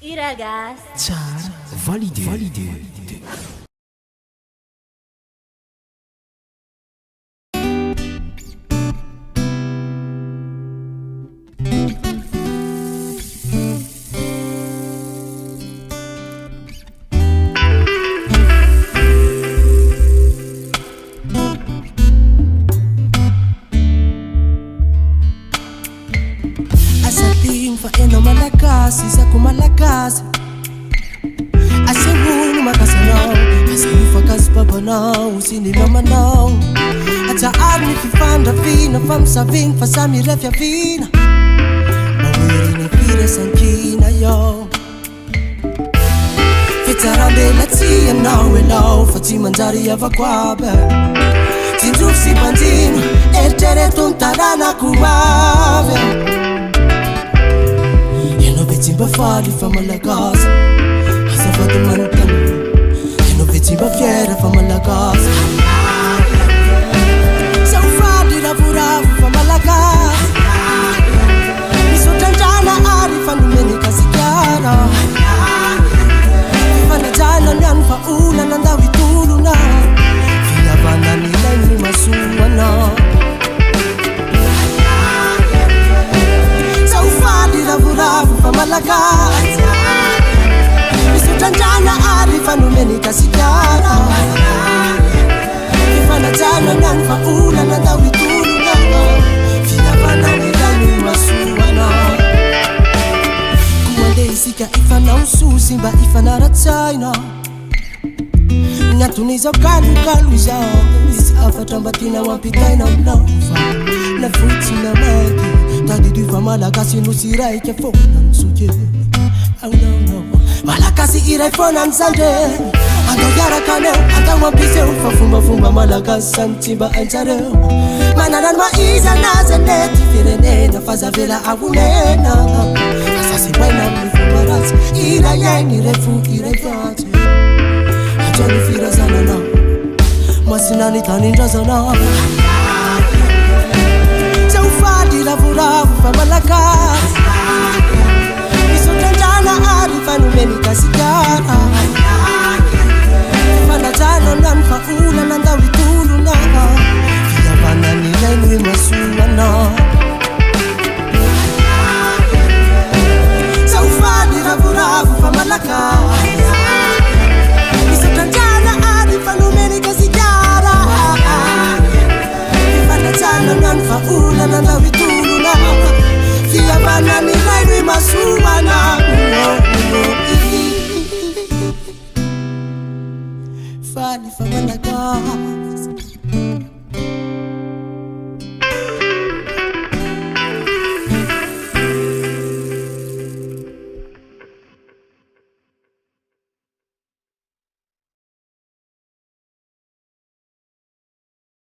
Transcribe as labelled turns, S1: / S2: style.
S1: Iragas.
S2: Tsara, validé.
S3: Fa ena malagasy, izako malagasy asehono makasanao, asehifakasy babanao sy ny mamanao. Ajaary ny fifandrafina fa misavigny fa samy refiavina mahery ny firasankina io. Fitsarambela tsy anao elao fa tsy manjary avako aby. Tsinjofo sy mpanjino eritrereto mitaranako avy. Tsimba faly fa malagasy azafady manontany. Ianao ve tsimba fiera fa malagasy zaho faly ravoravo fa malagasy. Misotrandrana ary fa nomeny kasikara. Fifanajana miano fa olana andao hitolona. Fihavana nilay ny masoana. Ravoravo fa malagasy misotrandrana ary fa nomeny kasikara. Fifanajana miano fa olana andao hitolona. Fihavana nilay ny masoana. Koa andeha isika ifanao sosy mba ifanara-tsaina. Ny anton'izao kalokalo izao misy afatra mba tianao ampitaina aminao. Fa na fotsy na mainty tadidiva malagasy no sy raika fona misoke. Oh no malagasy iray fona nizandre. Andao hiaraka aneo andao ampiseo fa fombafomba malagasy samy tsy mba haintsareo. Manana ny maiza anazy anety firenena fa zavela ahomena. Asasy maina amin'ny fomba ratsy iray aigny iray fo iray vatsy. Atrany firazananao masinany tanindrazanao. Zaho faly ravoravo fa malagasy misotrandrana ary fa nomeny kasikara. Fifanajana miano fa olana andao hitolona. Fihavana nilay ny masoana. Zaho faly ravoravo fa malagasy misotrandrana ary fa nomeny kasikara. Fifanajana miano fa olana andao hitolona. Fihavana nilay ny masoana. Faly fa malagasy